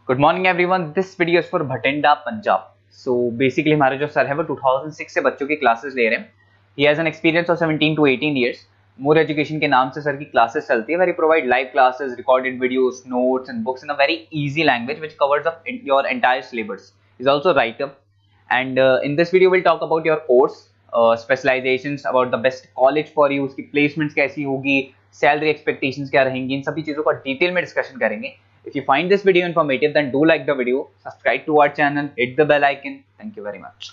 Good morning everyone, this video is for Bathinda Punjab. So basically हमारे जो sir है वो 2006 से बच्चों की क्लासेस ले रहे हैं। He has an experience of 17 to 18 years. More education के नाम से सर की क्लासेस चलती है, very provide live classes, recorded videos, notes and books in a very easy language which covers up your entire syllabus. Is also writer and in this video we'll talk about your course, specializations, about the best college for you, उसकी placements कैसी होगी, salary expectations क्या रहेंगी, इन सभी चीज़ों का detail में discussion करेंगे। If you find this video informative then do like the video, subscribe to our channel, hit the bell icon. Thank you very much.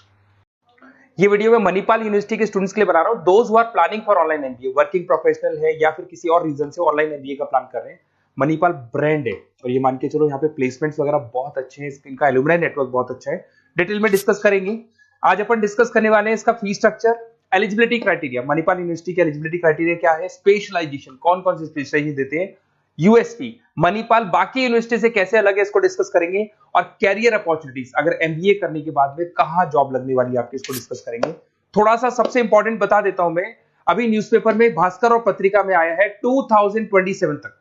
ये वीडियो मैं मणिपाल यूनिवर्सिटी के स्टूडेंट्स के लिए बना रहा हूँ। Those who are planning for online MBA, working professional है या फिर किसी और रीजन से ऑनलाइन एमबीए का प्लान कर रहे हैं। मणिपाल ब्रांड है और ये मान के चलो यहाँ पे प्लेसमेंट्स वगैरह बहुत अच्छे हैं, इनका एलुमनाई नेटवर्क बहुत अच्छा है। डिटेल में डिस्कस करेंगे। आज अपन डिस्कस करने वाले हैं इसका fee structure, eligibility criteria, Manipal university के एलिजिबिलिटी क्राइटेरिया क्या है, स्पेशलाइजेशन, कौन कौन से स्पेशलाइजेशन देते हैं, यूएसपी, मणिपाल बाकी यूनिवर्सिटी से कैसे अलग है इसको डिस्कस करेंगे, और कैरियर अपॉर्चुनिटीज, अगर एमबीए करने के बाद में कहां जॉब लगने वाली है आपकी, इसको डिस्कस करेंगे। थोड़ा सा सबसे इंपॉर्टेंट बता देता हूं मैं, अभी न्यूज़पेपर में, भास्कर और पत्रिका में आया है 2027 तक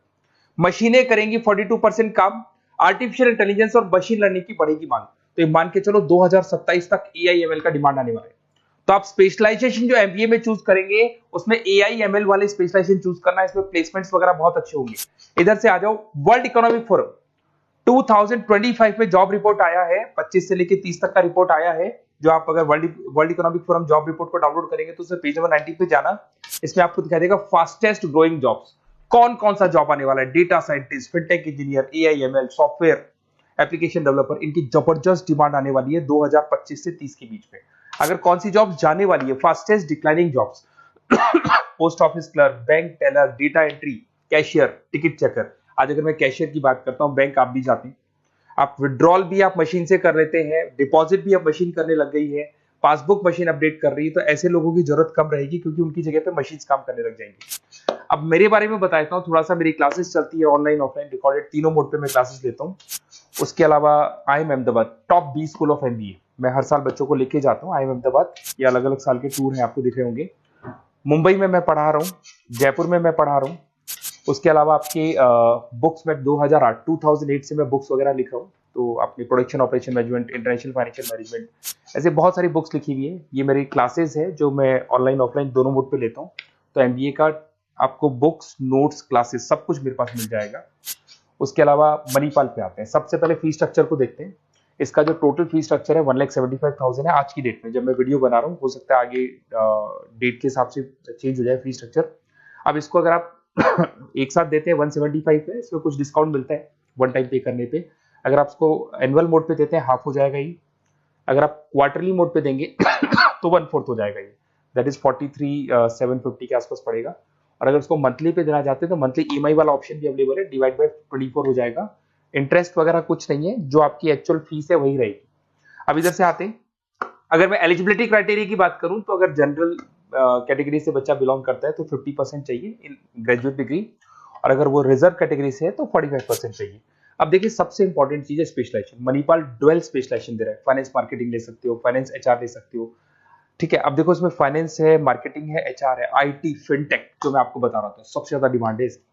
मशीनें करेंगी 42% काम, आर्टिफिशियल इंटेलिजेंस और मशीन लर्निंग की बढ़ेगी मांग। तो ये मान के चलो 2027 तक एआईएमएल का डिमांड आने वाला है। तो आप स्पेशलाइजेशन जो एमबीए में चूज करेंगे उसमें एआईएमएल वाले स्पेशलाइजेशन चूज करना, इसमें प्लेसमेंट्स वगैरह बहुत अच्छे होंगे। इधर से आ जाओ, वर्ल्ड इकोनॉमिक फोरम 2025 में जॉब रिपोर्ट आया है, 25 से लेके 30 तक का रिपोर्ट आया है। जो आप अगर world economic forum job report को डाउनलोड करेंगे तो उसमें पेज नंबर 90 पे जाना, इसमें आपको दिखाई देगा फास्टेस्ट ग्रोइंग जॉब्स, कौन कौन सा जॉब आने वाला है, data scientist, fintech engineer, AIML, software application developer, इनकी जबरदस्त डिमांड आने वाली है 2025 से 30 के बीच में। अगर कौन सी जॉब जाने वाली है, fastest declining jobs, post office clerk, bank teller, data entry, cashier, ticket checker. आज अगर मैं कैशियर की बात करता हूं, बैंक आप भी जाते हैं, आप विड्रॉल भी आप मशीन से कर लेते हैं, डिपॉजिट भी अब मशीन करने लग गई है, पासबुक मशीन अपडेट कर रही है, तो ऐसे लोगों की जरूरत कम रहेगी क्योंकि उनकी जगह पे मशीन काम करने लग जाएंगी। अब मेरे बारे में बताता हूँ थोड़ा सा, मेरी क्लासेस चलती है ऑनलाइन ऑफलाइन रिकॉर्डेड, तीनों मोड पे मैं क्लासेस लेता हूँ। उसके अलावा IIM Ahmedabad top 20 school of MBA, मैं हर साल बच्चों को लेके जाता हूँ IIM अहमदाबाद। ये अलग अलग साल के टूर हैं, आपको दिख रहे होंगे। मुंबई में मैं पढ़ा रहा हूँ, जयपुर में मैं पढ़ा रहा हूँ। उसके अलावा आपके बुक्स में 2008 से मैं बुक्स वगैरह लिख रहा हूँ, तो आपने production operation management, international financial management, ऐसे बहुत सारी बुक्स लिखी हुई है। ये मेरी क्लासेस है जो मैं ऑनलाइन ऑफलाइन दोनों मोड पे लेता हूँ। तो एमबीए का आपको बुक्स, नोट्स, क्लासेस सब कुछ मेरे पास मिल जाएगा। उसके अलावा मणिपाल पे आते हैं। सबसे पहले फी स्ट्रक्चर को देखते हैं। इसका जो टोटल फी स्ट्रक्चर है 1,75,000 है आज की डेट में, जब मैं वीडियो बना रहा हूँ। हो सकता है आगे डेट के हिसाब से चेंज हो जाए फी स्ट्रक्चर। अब इसको अगर आप एक साथ देते हैं 175 पे, इसमें कुछ डिस्काउंट मिलता है वन टाइम पे करने पे। अगर आप इसको एनुअल मोड पे देते हैं हाफ हो जाएगा ये। अगर आप क्वार्टरली मोड पे देंगे तो 1/4 हो जाएगा ये, दैट इज 43,750 के आसपास पड़ेगा। और अगर उसको मंथली पे देना चाहते हैं तो मंथली ईएमआई वाला ऑप्शन भी अवेलेबल है, डिवाइड बाय 24 हो जाएगा। इंटरेस्ट वगैरह कुछ नहीं है, जो आपकी एक्चुअल फीस है वही रहेगी। अब इधर से आते हैं, अगर मैं एलिजिबिलिटी क्राइटेरिया की बात करूं तो अगर जनरल कैटेगरी से बच्चा बिलोंग करता है तो 50% चाहिए इन ग्रेजुएट डिग्री, और अगर वो रिजर्व कैटेगरी से है तो 45% चाहिए। अब देखिए, सबसे इंपॉर्टेंट चीज है स्पेशलाइजेशन। मणिपाल डुअल स्पेशलाइजेशन दे रहा है, फाइनेंस मार्केटिंग ले सकते हो, फाइनेंस एचआर ले सकते हो, ठीक है। अब देखो, इसमें फाइनेंस है, मार्केटिंग है, एचआर है, आईटी, फिनटेक, जो मैं आपको बता रहा था सबसे ज्यादा डिमांड है इसकी।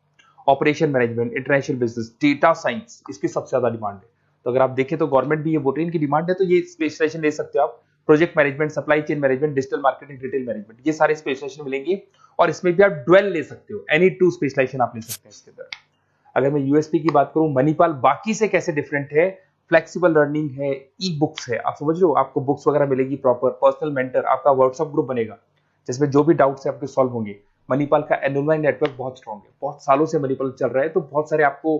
Operation management, international business, data science, इसकी सबसे ज्यादा डिमांड है। तो अगर आप देखें तो गवर्नमेंट भी ये बोल रही है, इनकी डिमांड है, तो ये स्पेशलाइजेशन ले सकते हो आप। Project management, supply chain management, digital marketing, retail management, ये सारे स्पेशलाइजेशन मिलेंगे। और इसमें भी आप डुअल ले सकते हो, एनी टू स्पेशलाइजेशन आप ले सकते हैं इसके अंदर। अगर मैं यूएसपी की बात करूं, मणिपाल बाकी से कैसे डिफरेंट है, फ्लेक्सिबल लर्निंग है, ई बुक्स है, आप समझ लो, आपको बुक्स वगैरह मिलेगी प्रॉपर, पर्सनल मेंटर, आपका व्हाट्सएप ग्रुप बनेगा जिसमें जो भी डाउट्स है आपके सॉल्व होंगे। मणिपाल का एलुमनाई नेटवर्क बहुत स्ट्रॉन्ग है, बहुत सालों से मणिपाल चल रहा है, तो बहुत सारे आपको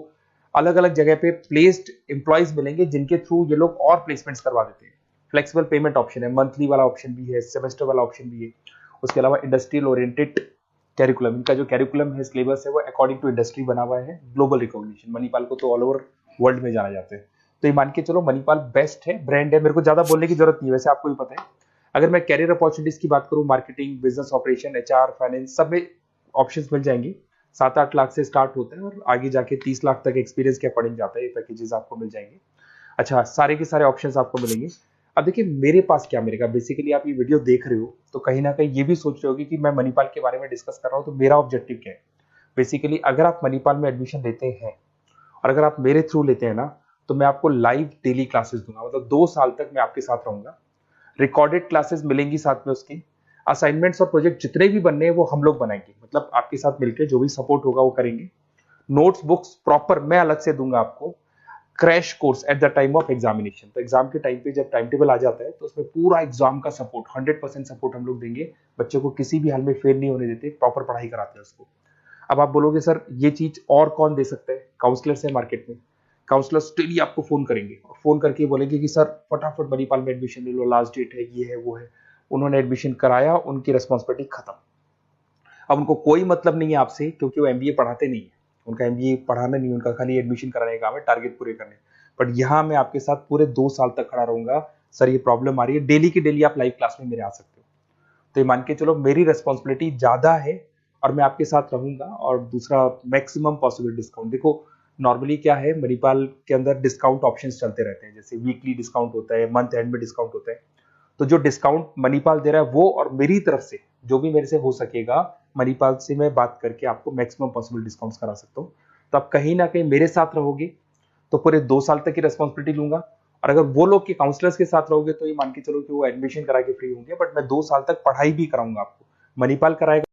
अलग अलग जगह पे प्लेस्ड एम्प्लॉयज मिलेंगे जिनके थ्रू ये लोग और प्लेसमेंट्स करवा देते हैं। फ्लेक्सिबल पेमेंट ऑप्शन है, मंथली वाला ऑप्शन भी है, सेमेस्टर वाला ऑप्शन भी है। उसके अलावा इंडस्ट्रियल ओरिएंटेड कैरिकुलम, इनका जो कैरिकुलम है, सिलेबस है, वो अकॉर्डिंग टू इंडस्ट्री बना हुआ है। ग्लोबल रिकॉग्निशन, मणिपाल को तो ऑल ओवर वर्ल्ड में जाना जाता है। तो ये मान के चलो मणिपाल बेस्ट है, ब्रांड है, मेरे को ज्यादा बोलने की जरूरत नहीं है, वैसे आपको भी पता है। अगर मैं कैरियर अपॉर्चुनिटीज की बात करूं, marketing, business operation, HR, finance, सब में ऑप्शंस मिल जाएंगे। 7-8 लाख से स्टार्ट होता है और आगे जाके 30 लाख तक एक्सपीरियंस के अकॉर्डिंग जाता है, ये पैकेजेस आपको मिल जाएंगे। अच्छा, सारे के सारे ऑप्शंस आपको मिलेंगे। अब देखिए, मेरे पास क्या मिलेगा, बेसिकली आप ये वीडियो देख रहे हो तो कहीं ना कहीं ये भी सोच रहे होगे कि मैं मणिपाल के बारे में डिस्कस कर रहा हूँ, तो मेरा ऑब्जेक्टिव क्या है। बेसिकली अगर आप मणिपाल में एडमिशन लेते हैं और अगर आप मेरे थ्रू लेते हैं ना, तो मैं आपको लाइव डेली क्लासेस दूंगा, मतलब 2 साल तक मैं आपके साथ रहूंगा। रिकॉर्डेड क्लासेस मिलेंगी साथ में, उसकी असाइनमेंट्स और प्रोजेक्ट जितने भी बनने हैं वो हम लोग बनाएंगे, मतलब आपके साथ मिलकर जो भी सपोर्ट होगा वो करेंगे। नोट्स बुक्स प्रॉपर मैं अलग से दूंगा आपको। Crash course at the time of examination, तो एग्जाम के टाइम पे जब टाइम टेबल आ जाता है तो उसमें पूरा एग्जाम का सपोर्ट 100% सपोर्ट हम लोग देंगे। बच्चे को किसी भी हाल में फेल नहीं होने देते, प्रॉपर पढ़ाई कराते हैं उसको। अब आप बोलोगे सर ये चीज और कौन दे सकता है? काउंसलर्स है मार्केट में, काउंसलर्स डेली आपको फोन करेंगे और फोन करके बोलेंगे कि सर फटाफट मणिपाल में एडमिशन ले लो, लास्ट डेट है, ये है वो है। उन्होंने एडमिशन कराया, उनकी रिस्पॉन्सिबिलिटी खत्म। अब उनको कोई मतलब नहीं है आपसे, क्योंकि वो एमबीए पढ़ाते नहीं है, उनका एमबीए पढ़ाना नहीं, उनका खाली एडमिशन कराने का काम है, टारगेट पूरे करने। बट यहाँ मैं आपके साथ पूरे 2 साल तक खड़ा रहूंगा। सर ये प्रॉब्लम आ रही है, डेली की डेली आप लाइव क्लास में मेरे आ सकते हो। तो ये मान के चलो मेरी रेस्पॉन्सिबिलिटी ज्यादा है और मैं आपके साथ रहूंगा। और दूसरा, मैक्सिमम पॉसिबल डिस्काउंट। देखो नॉर्मली क्या है, मणिपाल के अंदर डिस्काउंट ऑप्शंस चलते रहते हैं, जैसे वीकली डिस्काउंट होता है, मंथ एंड में डिस्काउंट होता है। तो जो डिस्काउंट मणिपाल दे रहा है वो, और मेरी तरफ से जो भी मेरे से हो सकेगा, मणिपाल से मैं बात करके आपको मैक्सिमम पॉसिबल डिस्काउंट्स करा सकता हूँ। तो आप कहीं ना कहीं मेरे साथ रहोगे तो पूरे 2 साल तक की रेस्पॉन्सिबिलिटी लूंगा। और अगर वो लोग के काउंसलर्स के साथ रहोगे तो ये मान के चलो कि वो एडमिशन करा के फ्री होंगे, बट मैं 2 साल तक पढ़ाई भी कराऊंगा आपको, मणिपाल कराएगा।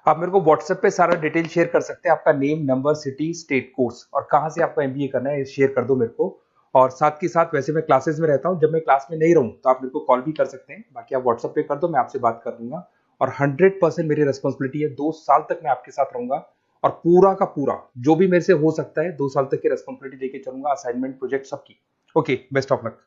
आप मेरे को व्हाट्सएप पे सारा डिटेल शेयर कर सकते हैं, आपका name, number, city, state, course और कहाँ से आपको एमबीए करना है, शेयर कर दो मेरे को। और साथ के साथ वैसे मैं क्लासेस में रहता हूँ, जब मैं क्लास में नहीं रहूँ तो आप मेरे को कॉल भी कर सकते हैं, बाकी आप व्हाट्सएप पे कर दो, मैं आपसे बात कर दूंगा। और 100% मेरी रेस्पॉन्सिबिलिटी है, 2 साल तक मैं आपके साथ रहूंगा और पूरा का पूरा जो भी मेरे से हो सकता है 2 साल तक की रेस्पॉन्सिबिलिटी लेके चलूंगा, असाइनमेंट, प्रोजेक्ट सबकी। Okay, best of luck.